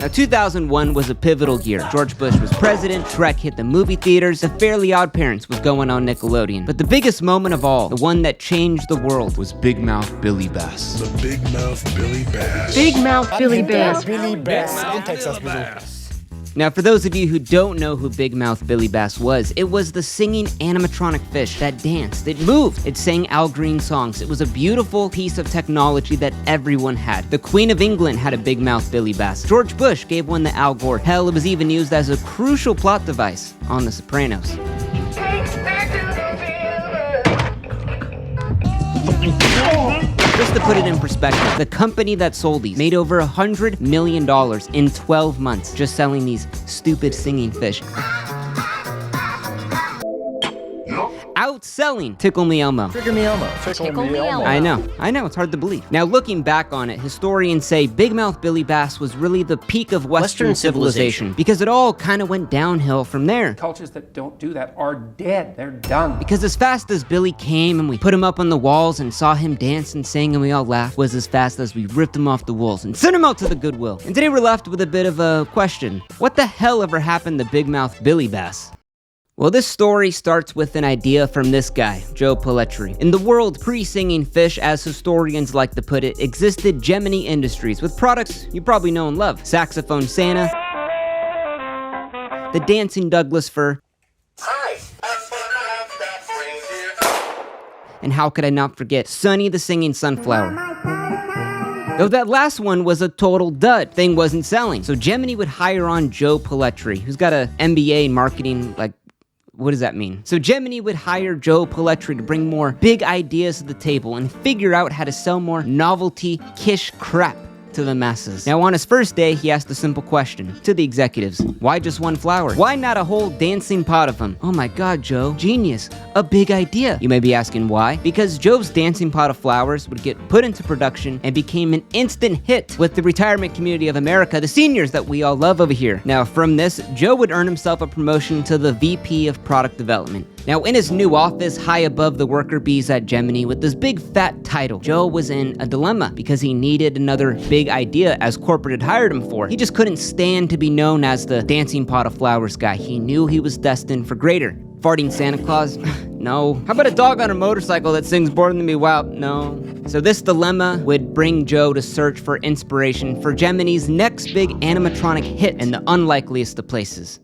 Now 2001 was a pivotal year. George Bush was president, Shrek hit the movie theaters, The Fairly Odd Parents was going on Nickelodeon. But the biggest moment of all, the one that changed the world, was Big Mouth Billy Bass. The Big Mouth Billy Bass. Big Mouth Billy Bass. Billy Bass. Now, for those of you who don't know who Big Mouth Billy Bass was, it was the singing animatronic fish that danced, it moved, it sang Al Green songs. It was a beautiful piece of technology that everyone had. The Queen of England had a Big Mouth Billy Bass. George Bush gave one to Al Gore. Hell, it was even used as a crucial plot device on The Sopranos. Just to put it in perspective, the company that sold these made over $100 million in 12 months just selling these stupid singing fish. Outselling Tickle Me Elmo. Tickle Me Elmo. I know, it's hard to believe. Now, looking back on it, historians say Big Mouth Billy Bass was really the peak of Western civilization because it all kind of went downhill from there. Cultures that don't do that are dead. They're done. Because as fast as Billy came and we put him up on the walls and saw him dance and sing and we all laughed, was as fast as we ripped him off the walls and sent him out to the Goodwill. And today we're left with a bit of a question. What the hell ever happened to Big Mouth Billy Bass? Well, this story starts with an idea from this guy, Joe Pelletri. In the world pre-singing fish, as historians like to put it, existed Gemini Industries with products you probably know and love. Saxophone Santa, the Dancing Douglas fir, and how could I not forget Sonny the Singing Sunflower. Though that last one was a total dud. Thing wasn't selling. So Gemini would hire on Joe Pelletri, who's got an MBA in marketing, what does that mean? So Gemini would hire Joe Pelletri to bring more big ideas to the table and figure out how to sell more novelty kish crap to the masses. Now on his first day, he asked a simple question to the executives. Why just one flower? Why not a whole dancing pot of them? Oh my god, Joe, genius, a big idea. You may be asking why? Because Joe's dancing pot of flowers would get put into production and became an instant hit with the retirement community of America, the seniors that we all love over here. Now from this, Joe would earn himself a promotion to the VP of Product Development. Now in his new office, high above the worker bees at Gemini with this big fat title, Joe was in a dilemma because he needed another big idea as corporate had hired him for. He just couldn't stand to be known as the dancing pot of flowers guy. He knew he was destined for greater. Farting Santa Claus? No. How about a dog on a motorcycle that sings Born to Be Wild? No. So this dilemma would bring Joe to search for inspiration for Gemini's next big animatronic hit in the unlikeliest of places.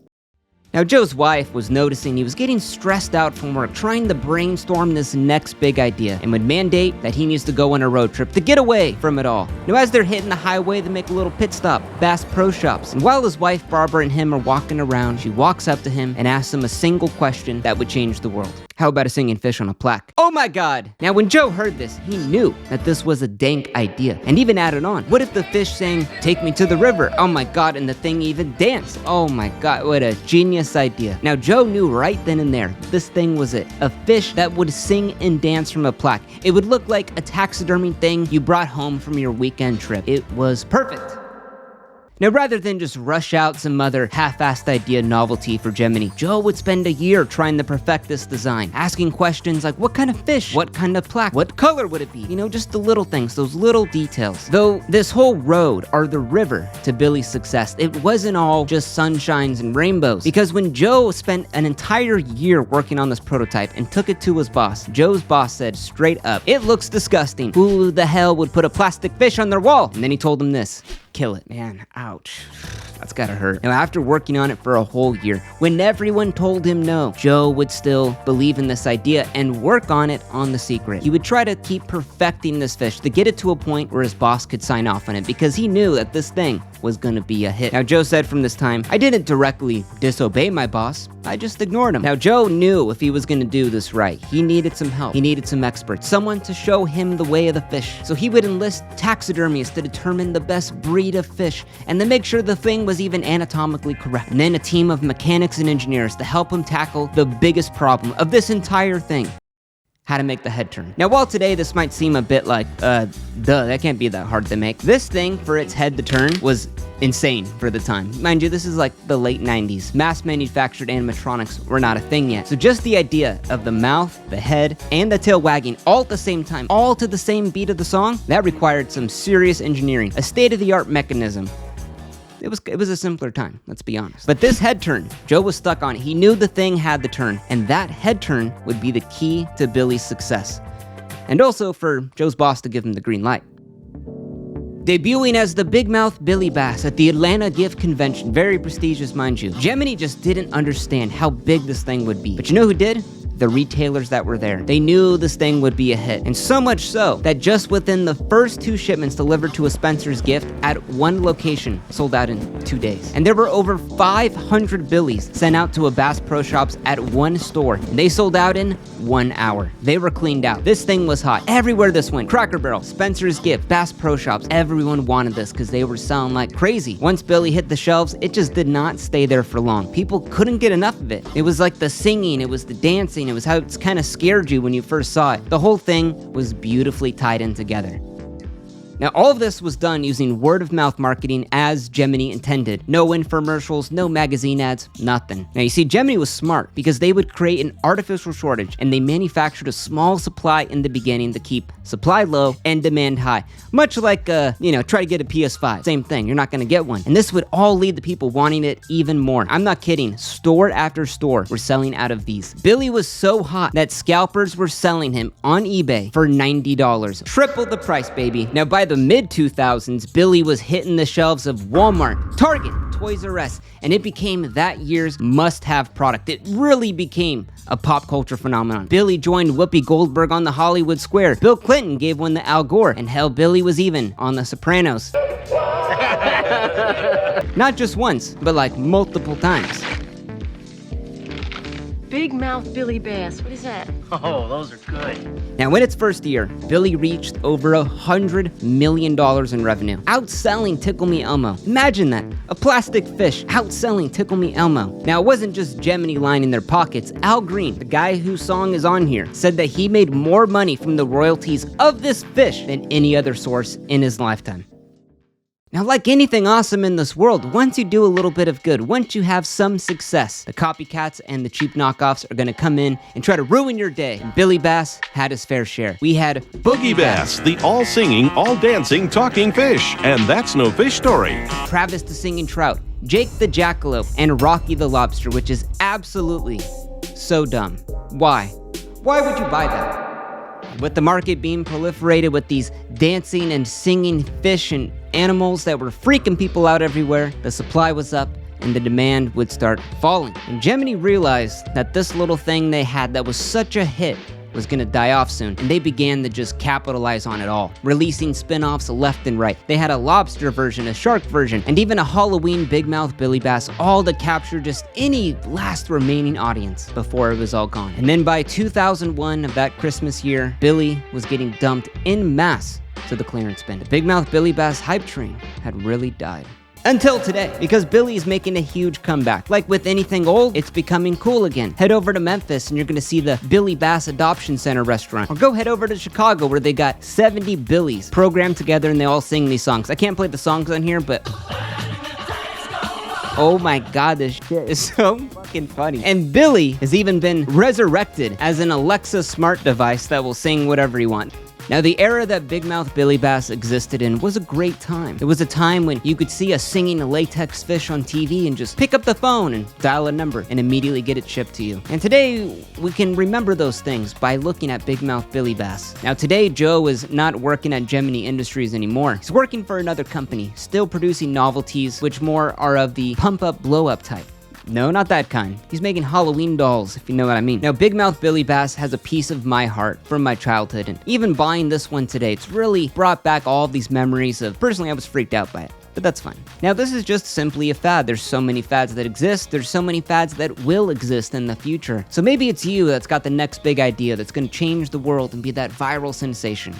Now Joe's wife was noticing he was getting stressed out from work trying to brainstorm this next big idea and would mandate that he needs to go on a road trip to get away from it all. Now as they're hitting the highway, they make a little pit stop, Bass Pro Shops. And while his wife Barbara and him are walking around, she walks up to him and asks him a single question that would change the world. How about a singing fish on a plaque? Oh my god! Now when Joe heard this, he knew that this was a dank idea and even added on. What if the fish sang, "Take me to the river"? Oh my god, and the thing even danced. Oh my god, what a genius idea. Now Joe knew right then and there, this thing was it. A fish that would sing and dance from a plaque. It would look like a taxidermy thing you brought home from your weekend trip. It was perfect. Now rather than just rush out some other half-assed idea novelty for Gemini, Joe would spend a year trying to perfect this design, asking questions like what kind of fish, what kind of plaque, what color would it be? You know, just the little things, those little details. Though this whole road, or the river, to Billy's success, it wasn't all just sunshines and rainbows. Because when Joe spent an entire year working on this prototype and took it to his boss, Joe's boss said straight up, "It looks disgusting. Who the hell would put a plastic fish on their wall?" And then he told him this. Kill it. Man, ouch. That's gotta hurt. Now, after working on it for a whole year, when everyone told him no, Joe would still believe in this idea and work on it on the secret. He would try to keep perfecting this fish to get it to a point where his boss could sign off on it because he knew that this thing was gonna be a hit. Now, Joe said from this time, "I didn't directly disobey my boss. I just ignored him." Now, Joe knew if he was gonna do this right, he needed some help. He needed some experts, someone to show him the way of the fish. So he would enlist taxidermists to determine the best breed of fish and then make sure the thing was even anatomically correct. And then a team of mechanics and engineers to help him tackle the biggest problem of this entire thing. How to make the head turn. Now, while today this might seem a bit like, that can't be that hard to make, this thing for its head to turn was insane for the time. Mind you, this is like the late 90s. Mass-manufactured animatronics were not a thing yet. So just the idea of the mouth, the head, and the tail wagging all at the same time, all to the same beat of the song, that required some serious engineering, a state-of-the-art mechanism. It was a simpler time, let's be honest. But this head turn, Joe was stuck on it. He knew the thing had the turn, and that head turn would be the key to Billy's success. And also for Joe's boss to give him the green light. Debuting as the Big Mouth Billy Bass at the Atlanta Gift Convention, very prestigious mind you, Gemini just didn't understand how big this thing would be. But you know who did? The retailers that were there. They knew this thing would be a hit, and so much so that just within the first 2 shipments delivered to a Spencer's Gift at one location sold out in 2 days. And there were over 500 Billies sent out to a Bass Pro Shops at one store, and they sold out in 1 hour. They were cleaned out. This thing was hot. Everywhere this went, Cracker Barrel, Spencer's Gift, Bass Pro Shops, everyone wanted this because they were selling like crazy. Once Billy hit the shelves, it just did not stay there for long. People couldn't get enough of it. It was like the singing, it was the dancing, it was how it's kind of scared you when you first saw it. The whole thing was beautifully tied in together. Now, all of this was done using word-of-mouth marketing as Gemini intended. No infomercials, no magazine ads, nothing. Now, you see, Gemini was smart because they would create an artificial shortage, and they manufactured a small supply in the beginning to keep supply low and demand high. Much like, try to get a PS5. Same thing, you're not gonna get one. And this would all lead to people wanting it even more. I'm not kidding, store after store were selling out of these. Billy was so hot that scalpers were selling him on eBay for $90. Triple the price, baby. Now, by the mid-2000s, Billy was hitting the shelves of Walmart, Target, Toys R Us, and it became that year's must-have product. It really became a pop culture phenomenon. Billy joined Whoopi Goldberg on the Hollywood Square. Bill Clinton gave one to Al Gore, and hell, Billy was even on The Sopranos. Not just once, but like multiple times. Big Mouth Billy Bass. What is that? Oh, those are good. Now, in its first year, Billy reached over $100 million in revenue, outselling Tickle Me Elmo. Imagine that, a plastic fish outselling Tickle Me Elmo. Now, it wasn't just Gemini lining their pockets. Al Green, the guy whose song is on here, said that he made more money from the royalties of this fish than any other source in his lifetime. Now, like anything awesome in this world, once you do a little bit of good, once you have some success, the copycats and the cheap knockoffs are gonna come in and try to ruin your day. And Billy Bass had his fair share. We had Boogie Bass, the all-singing, all-dancing, talking fish. And that's no fish story. Travis the Singing Trout, Jake the Jackalope, and Rocky the Lobster, which is absolutely so dumb. Why? Why would you buy that? With the market being proliferated with these dancing and singing fish and animals that were freaking people out everywhere, the supply was up and the demand would start falling. And Gemini realized that this little thing they had that was such a hit was gonna die off soon, and they began to just capitalize on it all, releasing spin-offs left and right. They had a lobster version, a shark version, and even a Halloween Big Mouth Billy Bass, all to capture just any last remaining audience before it was all gone. And then by 2001 of that Christmas year, Billy was getting dumped en masse to the clearance bin. The Big Mouth Billy Bass hype train had really died. Until today, because Billy is making a huge comeback. Like with anything old, it's becoming cool again. Head over to Memphis and you're gonna see the Billy Bass Adoption Center restaurant. Or go head over to Chicago where they got 70 Billies programmed together and they all sing these songs. I can't play the songs on here, but oh my god, this shit is so fucking funny. And Billy has even been resurrected as an Alexa smart device that will sing whatever you want. Now, the era that Big Mouth Billy Bass existed in was a great time. It was a time when you could see a singing latex fish on TV and just pick up the phone and dial a number and immediately get it shipped to you. And today, we can remember those things by looking at Big Mouth Billy Bass. Now, today, Joe is not working at Gemini Industries anymore. He's working for another company, still producing novelties, which more are of the pump-up, blow-up type. No, not that kind. He's making Halloween dolls, if you know what I mean. Now, Big Mouth Billy Bass has a piece of my heart from my childhood, and even buying this one today, it's really brought back all of these memories of, personally, I was freaked out by it. But that's fine. Now, this is just simply a fad. There's so many fads that exist. There's so many fads that will exist in the future. So maybe it's you that's got the next big idea that's gonna change the world and be that viral sensation.